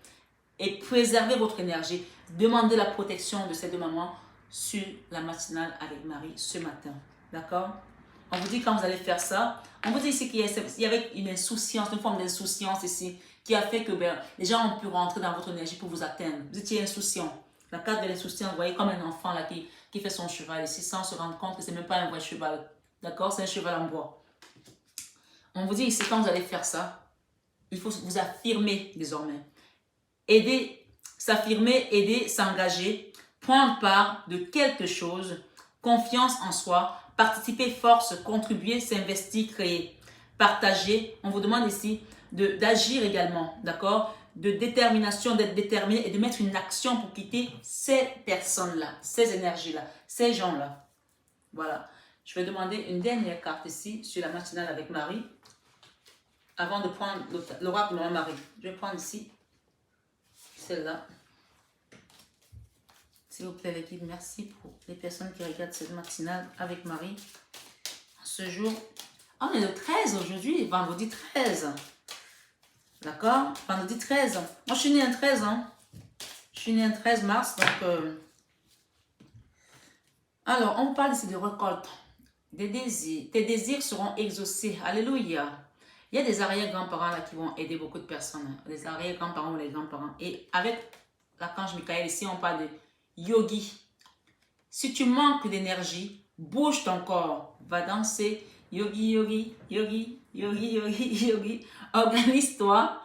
Et préservez votre énergie. Demandez la protection de ces deux mamans sur la matinale avec Marie ce matin. D'accord? On vous dit quand vous allez faire ça, on vous dit ici qu'il y avait une insouciance, une forme d'insouciance ici, qui a fait que les gens ont pu rentrer dans votre énergie pour vous atteindre. Vous étiez insouciant. La carte de l'insouciance, vous voyez, comme un enfant là qui fait son cheval ici sans se rendre compte que c'est même pas un vrai cheval. D'accord? C'est un cheval en bois. On vous dit ici, quand vous allez faire ça, il faut vous affirmer désormais. Aider, s'affirmer, aider, s'engager, prendre part de quelque chose, confiance en soi, participer, force, contribuer, s'investir, créer, partager. On vous demande ici d'agir également, d'accord? De détermination, d'être déterminé et de mettre une action pour quitter ces personnes-là, ces énergies-là, ces gens-là. Voilà. Je vais demander une dernière carte ici sur la matinale avec Marie avant de prendre l'oracle de Marie. Je vais prendre ici celle-là. S'il vous plaît, l'équipe, merci pour les personnes qui regardent cette matinale avec Marie. Ce jour, on est le 13 aujourd'hui, vendredi 13. D'accord? Vendredi 13. Moi, je suis née un 13, hein. Je suis née un 13 mars, donc... Alors, on parle ici de récolte. Des désirs. Tes désirs seront exaucés. Alléluia. Il y a des arrière-grands-parents là qui vont aider beaucoup de personnes. Les arrière-grands-parents ou les grands-parents. Et avec l'archange Michael, ici, on parle de yogi. Si tu manques d'énergie, bouge ton corps. Va danser. Yogi, yogi, yogi, yogi, yogi, yogi. Organise-toi.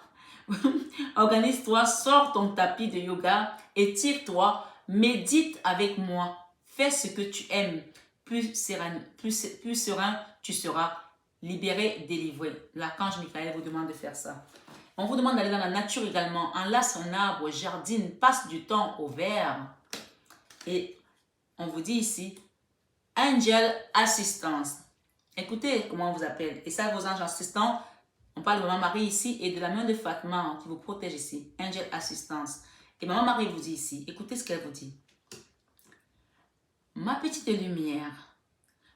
Organise-toi, sors ton tapis de yoga, étire-toi, médite avec moi. Fais ce que tu aimes. Plus serein tu seras. Libéré, délivré. L'archange Michael vous demande de faire ça. On vous demande d'aller dans la nature également. Enlace un arbre, jardine, passe du temps au vert. Et on vous dit ici, Angel Assistance. Écoutez comment on vous appelle. Et ça, vos anges assistants, on parle de Maman Marie ici et de la main de Fatma qui vous protège ici. Angel Assistance. Et Maman Marie vous dit ici, écoutez ce qu'elle vous dit. Ma petite lumière,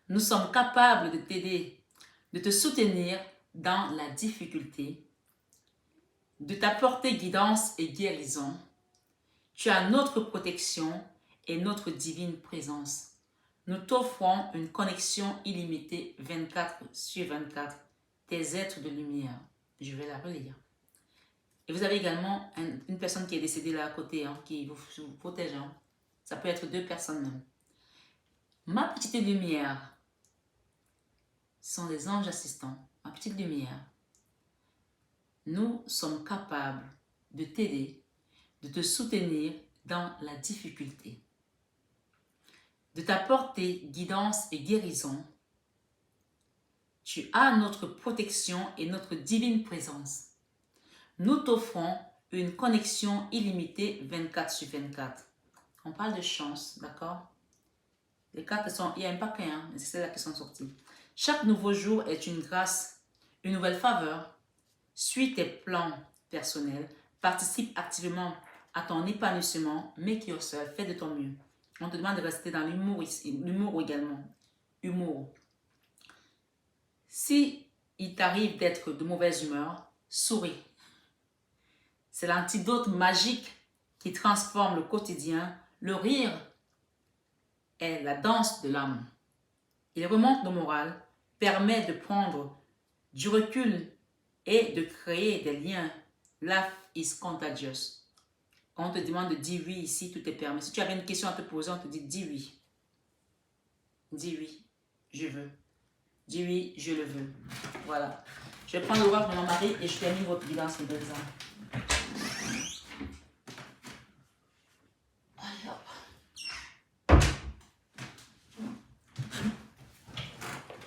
nous sommes capables de t'aider, de te soutenir dans la difficulté, de t'apporter guidance et guérison. Tu as notre protection et notre divine présence. Nous t'offrons une connexion illimitée 24/24. Tes êtres de lumière. Je vais la relire. Et vous avez également une personne qui est décédée là à côté, hein, qui vous protège. Hein. Ça peut être 2 personnes même. Ma petite lumière sont des anges assistants. Ma petite lumière. Nous sommes capables de t'aider, de te soutenir dans la difficulté, de t'apporter guidance et guérison. Tu as notre protection et notre divine présence. Nous t'offrons une connexion illimitée 24/24. On parle de chance, d'accord? Les cartes sont, il y a un paquet, hein, mais c'est celles-là qui sont sorties. Chaque nouveau jour est une grâce, une nouvelle faveur. Suis tes plans personnels, participe activement à ton épanouissement, make yourself, fais de ton mieux. On te demande de rester dans l'humour également. Humour. Si il t'arrive d'être de mauvaise humeur, souris. C'est l'antidote magique qui transforme le quotidien. Le rire est la danse de l'âme. Il remonte le moral, permet de prendre du recul et de créer des liens. Life is contagious. On te demande de dire oui ici, tout est permis. Si tu avais une question à te poser, on te dit dis oui. Dis oui, je veux. Dis oui, je le veux. Voilà. Je vais prendre le roi de mon mari et je termine votre guidance, mes deux âmes.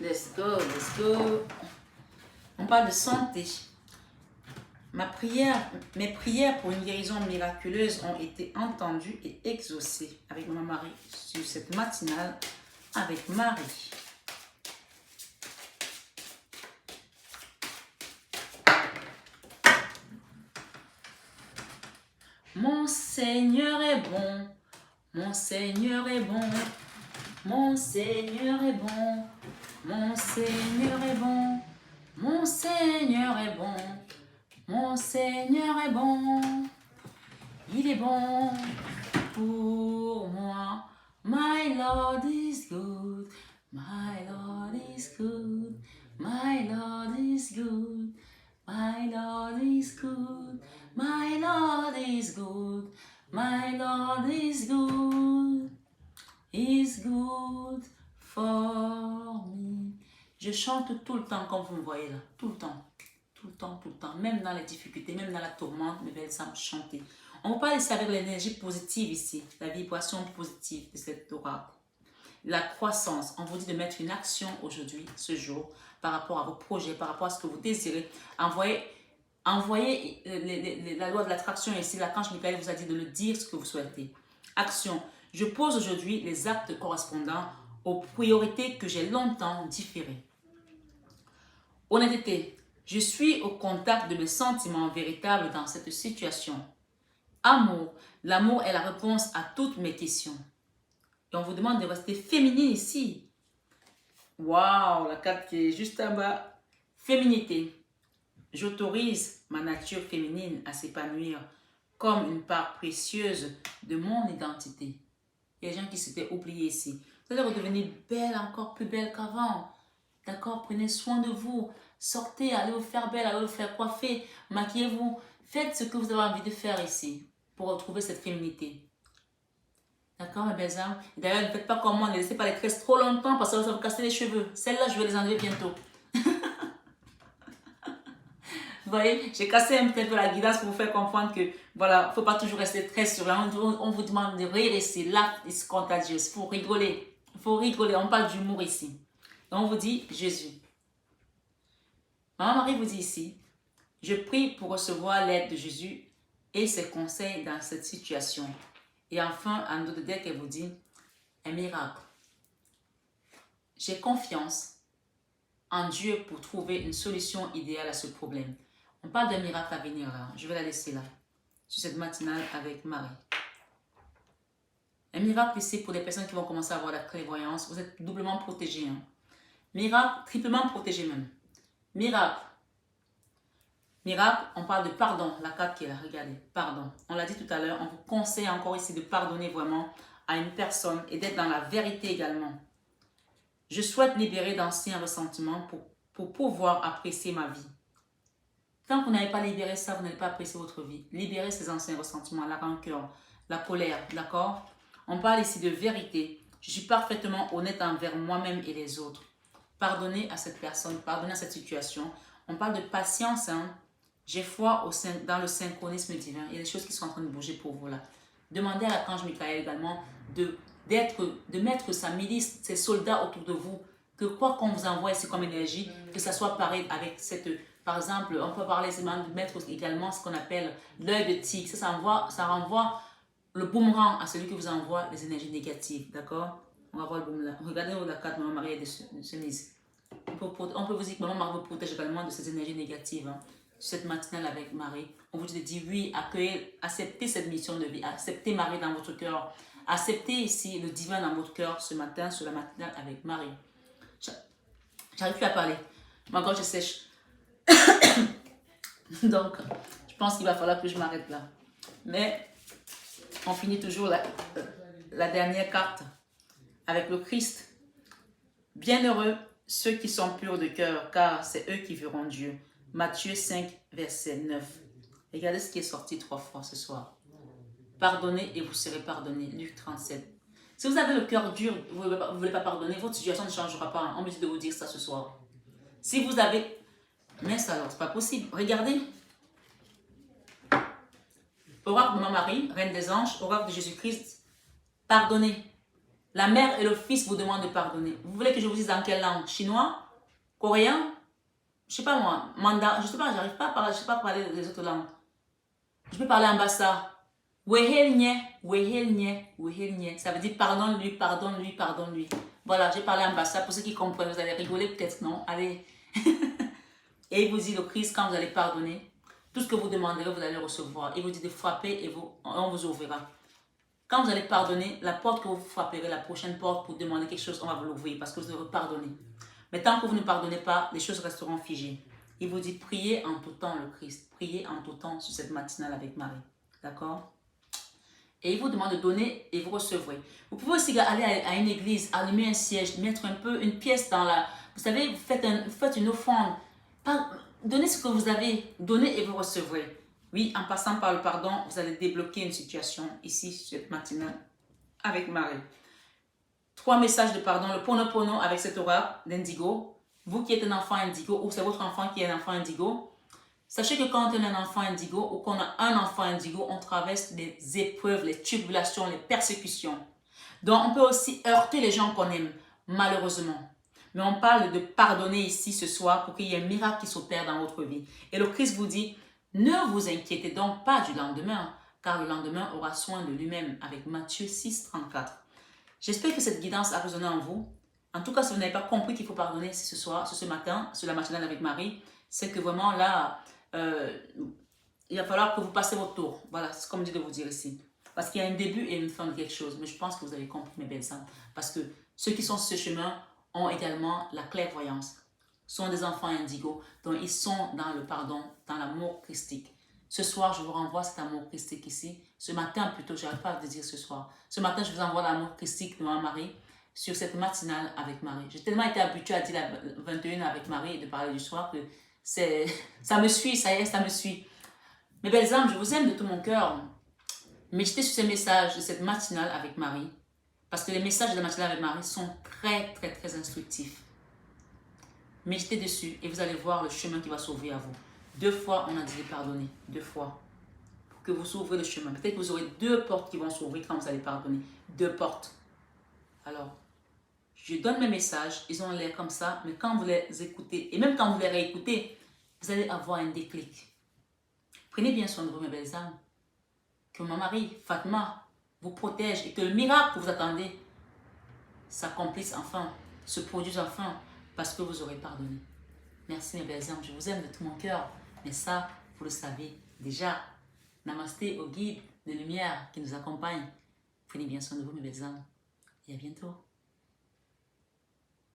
Let's go, let's go. On parle de santé. Mes prières pour une guérison miraculeuse ont été entendues et exaucées avec mon mari sur cette matinale avec Marie. Mon Seigneur est bon, mon Seigneur est bon, mon Seigneur est bon, mon Seigneur est bon, mon Seigneur est bon, mon Seigneur est bon, il est bon pour moi. My Lord is good, my Lord is good. is good. My Lord is good. He's good for me. Je chante tout le temps comme vous me voyez là. Tout le temps. Tout le temps, tout le temps. Même dans les difficultés, même dans la tourmente, mes belles âmes chanter. On va parler avec l'énergie positive ici. La vibration positive de cet oracle. La croissance. On vous dit de mettre une action aujourd'hui, ce jour, par rapport à vos projets, par rapport à ce que vous désirez. Envoyez la loi de l'attraction ici. L'archange Michael vous a dit de le dire ce que vous souhaitez. Action. Je pose aujourd'hui les actes correspondants aux priorités que j'ai longtemps différées. Honnêteté. Je suis au contact de mes sentiments véritables dans cette situation. Amour. L'amour est la réponse à toutes mes questions. Et on vous demande de rester féminine ici. Waouh, la carte qui est juste en bas. Féminité. J'autorise ma nature féminine à s'épanouir comme une part précieuse de mon identité. Il y a des gens qui s'étaient oubliés ici. Vous allez redevenir belle, encore plus belle qu'avant. D'accord? Prenez soin de vous. Sortez, allez vous faire belle, allez vous faire coiffer, maquillez-vous. Faites ce que vous avez envie de faire ici pour retrouver cette féminité. D'accord, mes belles âmes? D'ailleurs, ne faites pas comme moi, ne laissez pas les tresses trop longtemps parce que ça va vous casser les cheveux. Celles-là, je vais les enlever bientôt. Vous voyez, j'ai cassé un petit peu la guidance pour vous faire comprendre que, voilà, il ne faut pas toujours rester très sur là. On vous demande de rire ici. Laugh is contagious. Il faut rigoler. Il faut rigoler. On parle d'humour ici. Et on vous dit Jésus. Maman Marie vous dit ici, je prie pour recevoir l'aide de Jésus et ses conseils dans cette situation. Et enfin, en d'autres deck, elle vous dit, un miracle. J'ai confiance en Dieu pour trouver une solution idéale à ce problème. On parle d'un miracle à venir là. Je vais la laisser là, sur cette matinale avec Marie. Un miracle ici pour les personnes qui vont commencer à avoir la clairvoyance. Vous êtes doublement protégés. Hein. Miracle, triplement protégé même. Miracle. Miracle, on parle de pardon. La carte qui est là, regardez. Pardon. On l'a dit tout à l'heure, on vous conseille encore ici de pardonner vraiment à une personne et d'être dans la vérité également. Je souhaite libérer d'anciens ressentiments pour pouvoir apprécier ma vie. Tant que vous n'avez pas libéré ça, vous n'allez pas apprécier votre vie. Libérez ces anciens ressentiments, la rancœur, la colère, d'accord? On parle ici de vérité. Je suis parfaitement honnête envers moi-même et les autres. Pardonnez à cette personne, pardonnez à cette situation. On parle de patience, hein. J'ai foi dans le synchronisme divin. Il y a des choses qui sont en train de bouger pour vous là. Demandez à l'archange Michael également de mettre sa milice, ses soldats autour de vous. Que quoi qu'on vous envoie ici comme énergie, que ça soit pareil avec cette... Par exemple, on peut parler de mettre également ce qu'on appelle l'œil de tigre. Ça renvoie le boomerang à celui qui vous envoie les énergies négatives. D'accord? On va voir le boomerang. Regardez la carte Maman Marie de Cerise. On peut vous dire que Maman Marie vous protège également de ces énergies négatives. Hein. Cette matinale avec Marie, on vous dit de dire oui, acceptez cette mission de vie, acceptez Marie dans votre cœur, acceptez ici le divin dans votre cœur ce matin sur la matinale avec Marie. J'arrive plus à parler, ma gorge est sèche. Donc, je pense qu'il va falloir que je m'arrête là. Mais, on finit toujours la dernière carte avec le Christ. Bienheureux ceux qui sont purs de cœur, car c'est eux qui verront Dieu. Matthieu 5, verset 9. Regardez ce qui est sorti 3 fois ce soir. Pardonnez et vous serez pardonnés. Luc 37. Si vous avez le cœur dur, vous ne voulez pas pardonner, votre situation ne changera pas. On me dit de vous dire ça ce soir. Si vous avez... Mais ça alors, c'est pas possible. Regardez. Oracle de Marie, Reine des Anges, oracle de Jésus-Christ. Pardonnez. La mère et le fils vous demandent de pardonner. Vous voulez que je vous dise dans quelle langue? Chinois? Coréen? Je sais pas moi, mandarin, je sais pas, j'arrive pas à parler, je sais pas parler des autres langues. Je peux parler en bassa. Wehelnye, wehelnye, wehelnye. Ça veut dire pardonne-lui, pardonne-lui, pardonne-lui. Voilà, j'ai parlé en bassa. Pour ceux qui comprennent, vous allez rigoler peut-être, non? Allez. Et il vous dit, le Christ, quand vous allez pardonner, tout ce que vous demanderez, vous allez recevoir. Il vous dit de frapper et on vous ouvrira. Quand vous allez pardonner, la porte que vous frapperez, la prochaine porte pour demander quelque chose, on va vous l'ouvrir parce que vous aurez pardonné. Mais tant que vous ne pardonnez pas, les choses resteront figées. Il vous dit, priez en tout temps le Christ. Priez en tout temps sur cette matinale avec Marie. D'accord? Et il vous demande de donner et vous recevrez. Vous pouvez aussi aller à une église, allumer un siège, mettre un peu une pièce dans la... Vous savez, vous faites une offrande. Donnez ce que vous avez, donnez et vous recevrez. Oui, en passant par le pardon, vous allez débloquer une situation ici, cette matinée, avec Marie. 3 messages de pardon, le Ponopono avec cet oracle d'indigo. Vous qui êtes un enfant indigo, ou c'est votre enfant qui est un enfant indigo, sachez que quand on est un enfant indigo, ou qu'on a un enfant indigo, on traverse les épreuves, les tribulations, les persécutions. Donc, on peut aussi heurter les gens qu'on aime, malheureusement. Mais on parle de pardonner ici ce soir pour qu'il y ait un miracle qui s'opère dans votre vie. Et le Christ vous dit, ne vous inquiétez donc pas du lendemain, car le lendemain aura soin de lui-même, avec Matthieu 6, 34. J'espère que cette guidance a résonné en vous. En tout cas, si vous n'avez pas compris qu'il faut pardonner ce soir, ce matin, sur la matinale avec Marie, c'est que vraiment là, il va falloir que vous passez votre tour. Voilà, c'est comme je dis de vous dire ici. Parce qu'il y a un début et une fin de quelque chose. Mais je pense que vous avez compris, mes belles âmes. Parce que ceux qui sont sur ce chemin ont également la clairvoyance. Sont des enfants indigos. Donc, ils sont dans le pardon, dans l'amour christique. Ce soir, je vous renvoie cet amour christique ici. Ce matin, plutôt, je n'arrive pas à le dire ce soir. Ce matin, je vous envoie l'amour christique de ma Marie sur cette matinale avec Marie. J'ai tellement été habituée à dire la 21 avec Marie et de parler du soir que ça me suit, ça y est, ça me suit. Mes belles âmes, je vous aime de tout mon cœur. Méditez sur ces messages de cette matinale avec Marie. Parce que les messages de la matinale avec Marie sont très, très, très instructifs. Méditez dessus et vous allez voir le chemin qui va s'ouvrir à vous. 2 fois, on a dit pardonner. 2 fois. Pour que vous s'ouvrez le chemin. Peut-être que vous aurez 2 portes qui vont s'ouvrir quand vous allez pardonner. 2 portes. Alors, je donne mes messages. Ils ont l'air comme ça. Mais quand vous les écoutez, et même quand vous les réécoutez, vous allez avoir un déclic. Prenez bien soin de vous, mes belles âmes. Que mon mari, Fatma, vous protège et que le miracle que vous attendez s'accomplisse enfin, se produise enfin, parce que vous aurez pardonné. Merci mes belles âmes, je vous aime de tout mon cœur, mais ça, vous le savez déjà. Namasté au guide de lumière qui nous accompagne. Prenez bien soin de vous mes belles âmes et à bientôt.